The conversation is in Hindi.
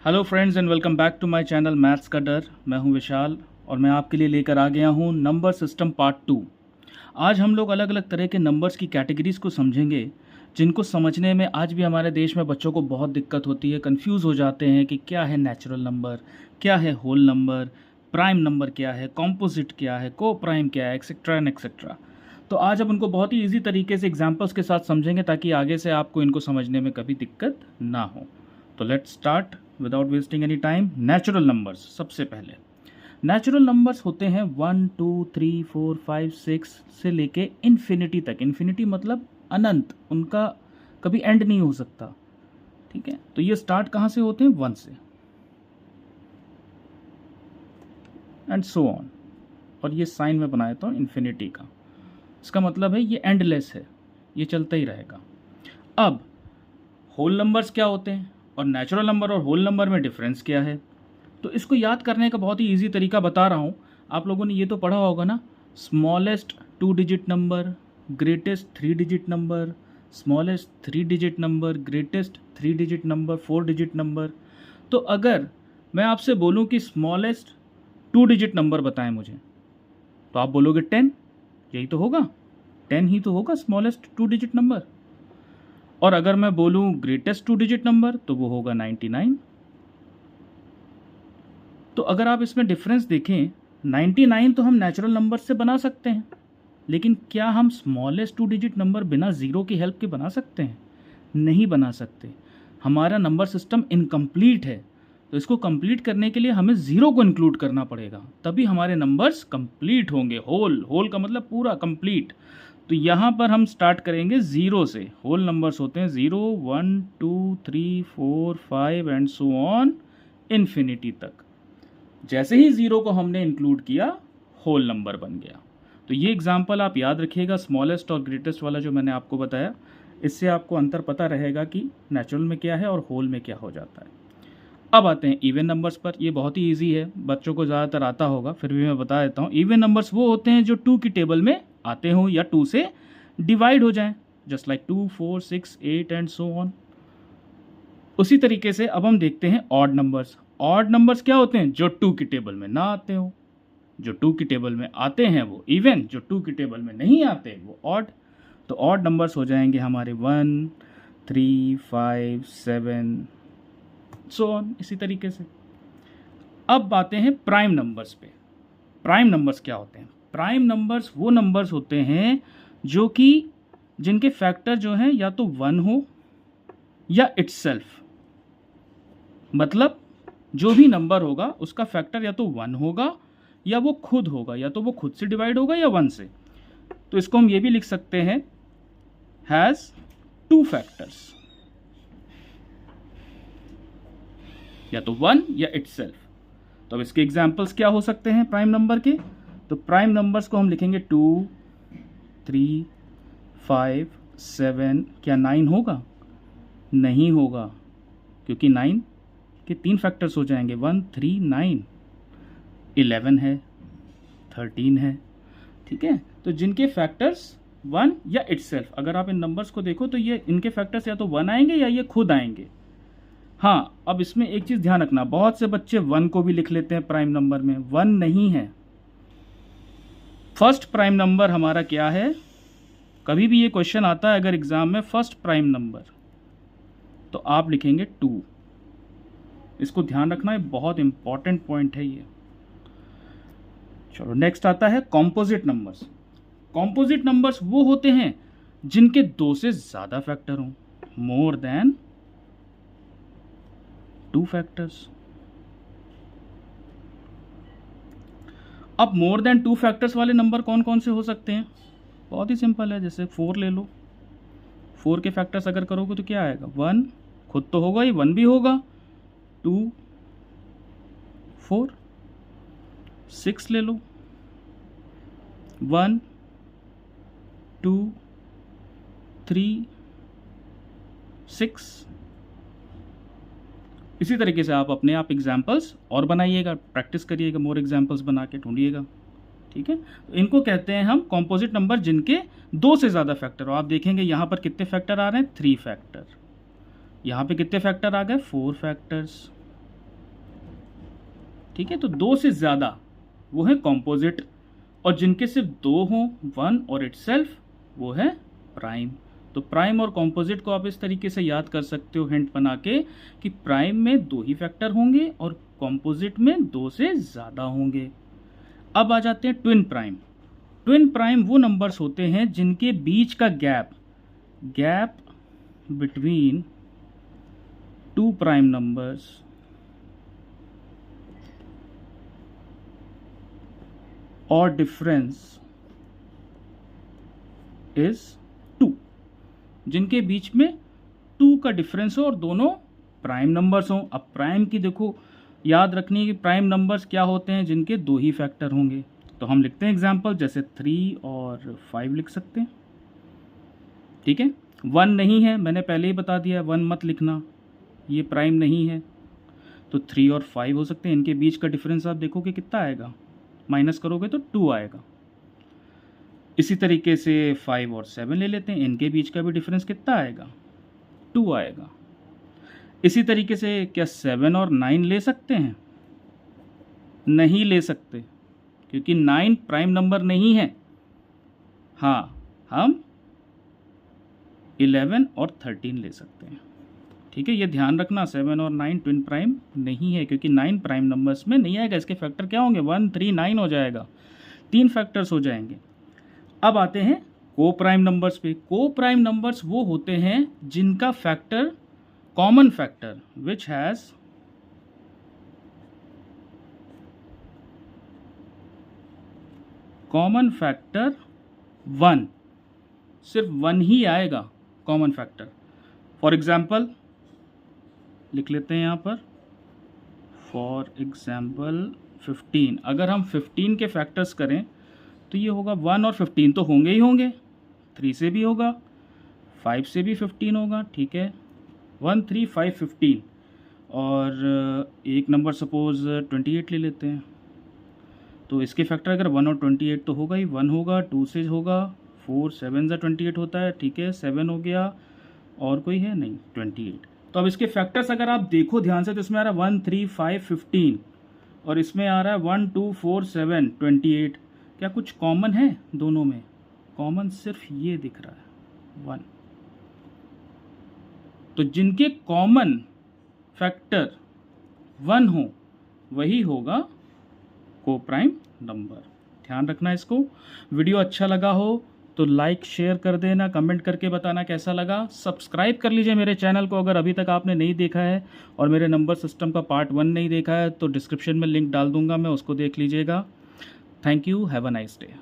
Hello friends and welcome back to my channel maths का डर। मैं हूं विशाल और मैं आपके लिए लेकर आ गया हूं नंबर सिस्टम पार्ट 2। आज हम लोग अलग अलग तरह के नंबर्स की कैटेगरीज़ को समझेंगे, जिनको समझने में आज भी हमारे देश में बच्चों को बहुत दिक्कत होती है। कंफ्यूज हो जाते हैं कि क्या है नेचुरल नंबर, क्या है होल नंबर, प्राइम नंबर क्या है, कॉम्पोजिट क्या है, को प्राइम क्या है, एक्सेट्रा एंड एक्सेट्रा। तो आज हम उनको बहुत ही ईजी तरीके से एग्जाम्पल्स के साथ समझेंगे ताकि आगे से आपको इनको समझने में कभी दिक्कत ना हो। तो let's start without wasting any time. Natural numbers, सबसे पहले नेचुरल नंबर्स होते हैं 1 2 3 4 5 6 से लेके इन्फिनिटी तक। इन्फिनिटी मतलब अनंत, उनका कभी एंड नहीं हो सकता। ठीक है, तो ये स्टार्ट कहाँ से होते हैं? 1 से एंड सो ऑन। और ये साइन में बनाया था इन्फिनिटी का, इसका मतलब है ये एंडलेस है, ये चलता ही रहेगा। अब होल नंबर्स क्या होते हैं और नेचुरल नंबर और होल नंबर में डिफरेंस क्या है, तो इसको याद करने का बहुत ही इजी तरीका बता रहा हूँ। आप लोगों ने ये तो पढ़ा होगा ना, smallest 2 digit number, greatest 3 digit number, smallest 3 digit number, greatest 3 digit number, 4 digit number. तो अगर मैं आपसे बोलूँ कि स्मॉलेस्ट 2 डिजिट नंबर बताएं मुझे, तो आप बोलोगे 10। यही तो होगा, 10 ही तो होगा स्मॉलेस्ट 2 डिजिट नंबर। और अगर मैं बोलूँ ग्रेटेस्ट 2 डिजिट नंबर तो वो होगा 99। तो अगर आप इसमें डिफरेंस देखें, 99 तो हम नेचुरल नंबर से बना सकते हैं, लेकिन क्या हम स्मॉलेस्ट 2 डिजिट नंबर बिना ज़ीरो की हेल्प के बना सकते हैं? नहीं बना सकते। हमारा नंबर सिस्टम इनकम्प्लीट है, तो इसको कंप्लीट करने के लिए हमें ज़ीरो को इंक्लूड करना पड़ेगा, तभी हमारे नंबर्स कंप्लीट होंगे। होल, होल का मतलब पूरा, कंप्लीट। तो यहाँ पर हम स्टार्ट करेंगे ज़ीरो से। होल नंबर्स होते हैं 0 1 2 3 4 5 एंड सो ऑन इन्फिनिटी तक। जैसे ही ज़ीरो को हमने इंक्लूड किया, होल नंबर बन गया। तो ये एग्जाम्पल आप याद रखिएगा, स्मॉलेस्ट और ग्रेटेस्ट वाला जो मैंने आपको बताया, इससे आपको अंतर पता रहेगा कि नेचुरल में क्या है और होल में क्या हो जाता है। अब आते हैं इवन नंबर्स पर। ये बहुत ही ईजी है, बच्चों को ज़्यादातर आता होगा, फिर भी मैं बता देता हूँ। इवन नंबर्स वो होते हैं जो 2 की टेबल में आते हों या 2 से डिवाइड हो जाएं, just like 2 4 6 8 and so on. उसी तरीके से अब हम देखते हैं ऑड नंबर्स। ऑड नंबर्स क्या होते हैं? जो 2 की टेबल में ना आते हो। जो 2 की टेबल में आते हैं वो इवन, जो 2 की टेबल में नहीं आते वो ऑड। तो ऑड नंबर्स हो जाएंगे हमारे 1 3 5 7 सो ऑन, इसी तरीके से। अब आते हैं प्राइम नंबर्स पे। प्राइम नंबर्स क्या होते हैं? प्राइम नंबर्स वो नंबर्स होते हैं जो कि जिनके फैक्टर जो हैं या तो 1 हो या इटसेल्फ। मतलब जो भी नंबर होगा उसका फैक्टर या तो 1 होगा या वो खुद होगा, या तो वो खुद से डिवाइड होगा या 1 से। तो इसको हम ये भी लिख सकते हैं, हैज़ 2 फैक्टर्स, या तो 1 या इटसेल्फ। तो अब इसके एग्जाम्पल्स क्या हो सकते हैं प्राइम नंबर के? तो प्राइम नंबर्स को हम लिखेंगे 2 3 5 7। क्या 9 होगा? नहीं होगा, क्योंकि 9 के 3 फैक्टर्स हो जाएंगे, 1 3 9। 11 है, 13 है। ठीक है, तो जिनके फैक्टर्स 1 या इटसेल्फ, अगर आप इन नंबर्स को देखो तो ये इनके फैक्टर्स या तो 1 आएंगे या ये खुद आएंगे। हाँ, अब इसमें एक चीज़ ध्यान रखना, बहुत से बच्चे 1 को भी लिख लेते हैं प्राइम नंबर में। 1 नहीं है। फर्स्ट प्राइम नंबर हमारा क्या है? कभी भी ये क्वेश्चन आता है अगर एग्जाम में, फर्स्ट प्राइम नंबर, तो आप लिखेंगे 2। इसको ध्यान रखना, ये बहुत इंपॉर्टेंट पॉइंट है ये। चलो नेक्स्ट आता है कॉम्पोजिट नंबर्स। कॉम्पोजिट नंबर्स वो होते हैं जिनके 2 से ज़्यादा फैक्टर हों, मोर देन 2 फैक्टर्स। अब मोर देन 2 फैक्टर्स वाले नंबर कौन कौन से हो सकते हैं? बहुत ही सिंपल है, जैसे 4 ले लो। 4 के फैक्टर्स अगर करोगे तो क्या आएगा? 1 खुद तो होगा ही, 1 भी होगा, 2 4। 6 ले लो, 1 2 3 6। इसी तरीके से आप अपने आप एग्जाम्पल्स और बनाइएगा, प्रैक्टिस करिएगा, मोर एग्जाम्पल्स बना के ढूंढिएगा। ठीक है, तो इनको कहते हैं हम कॉम्पोजिट नंबर जिनके 2 से ज़्यादा फैक्टर हो। आप देखेंगे यहाँ पर कितने फैक्टर आ रहे हैं? 3 फैक्टर। यहाँ पे कितने फैक्टर आ गए? 4 फैक्टर्स। ठीक है, तो 2 से ज़्यादा वो है कॉम्पोजिट, और जिनके सिर्फ 2 हों, 1 और इटसेल्फ, वो है प्राइम। तो प्राइम और कॉम्पोजिट को आप इस तरीके से याद कर सकते हो हिंट बना के कि प्राइम में 2 ही फैक्टर होंगे और कॉम्पोजिट में 2 से ज़्यादा होंगे। अब आ जाते हैं ट्विन प्राइम। ट्विन प्राइम वो नंबर्स होते हैं जिनके बीच का गैप बिटवीन 2 प्राइम नंबर्स और डिफरेंस इज 2, जिनके बीच में 2 का डिफरेंस हो और दोनों प्राइम नंबर्स हों। अब प्राइम की देखो याद रखनी है कि प्राइम नंबर्स क्या होते हैं, जिनके 2 ही फैक्टर होंगे। तो हम लिखते हैं एग्जांपल, जैसे 3 और 5 लिख सकते हैं, ठीक है। 1 नहीं है, मैंने पहले ही बता दिया 1 मत लिखना, ये प्राइम नहीं है। तो 3 और 5 हो सकते हैं, इनके बीच का डिफरेंस आप देखोगे कितना आएगा, माइनस करोगे तो 2 आएगा। इसी तरीके से 5 और 7 ले लेते हैं, इनके बीच का भी डिफरेंस कितना आएगा, 2 आएगा। इसी तरीके से क्या 7 और 9 ले सकते हैं, नहीं ले सकते, क्योंकि 9 प्राइम नंबर नहीं है। हाँ, हम 11 और 13 ले सकते हैं, ठीक है। ये ध्यान रखना, 7 और 9 ट्विन प्राइम नहीं है, क्योंकि 9 प्राइम नंबर्स में नहीं आएगा। इसके फैक्टर क्या होंगे, 1 3 9 हो जाएगा, 3 फैक्टर्स हो जाएंगे। अब आते हैं को प्राइम नंबर्स पे। को प्राइम नंबर्स वो होते हैं जिनका factor common factor which has common factor 1, सिर्फ 1 ही आएगा कॉमन फैक्टर। फॉर एग्जाम्पल लिख लेते हैं यहाँ पर, फॉर एग्जाम्पल 15। अगर हम 15 के फैक्टर्स करें तो ये होगा 1 और 15 तो होंगे ही होंगे, 3 से भी होगा, 5 से भी 15 होगा, ठीक है। 1 3 5 15, और एक नंबर सपोज 28 ले लेते हैं, तो इसके फैक्टर अगर 1 और 28 तो होगा ही, 1 होगा, 2 से होगा, 4 7 ज़ा 28 होता है, ठीक है, 7 हो गया, और कोई है नहीं, 28। तो अब इसके फैक्टर्स अगर आप देखो ध्यान से तो इसमें आ रहा है 1 3 5 15, और इसमें आ रहा है 1 2 4 7 28। क्या कुछ कॉमन है दोनों में? कॉमन सिर्फ ये दिख रहा है 1। तो जिनके कॉमन फैक्टर 1 हो वही होगा को प्राइम नंबर। ध्यान रखना इसको। वीडियो अच्छा लगा हो तो लाइक शेयर कर देना, कमेंट करके बताना कैसा लगा। सब्सक्राइब कर लीजिए मेरे चैनल को अगर अभी तक आपने नहीं देखा है, और मेरे नंबर सिस्टम का पार्ट 1 नहीं देखा है तो डिस्क्रिप्शन में लिंक डाल दूंगा मैं, उसको देख लीजिएगा। Thank you, have a nice day.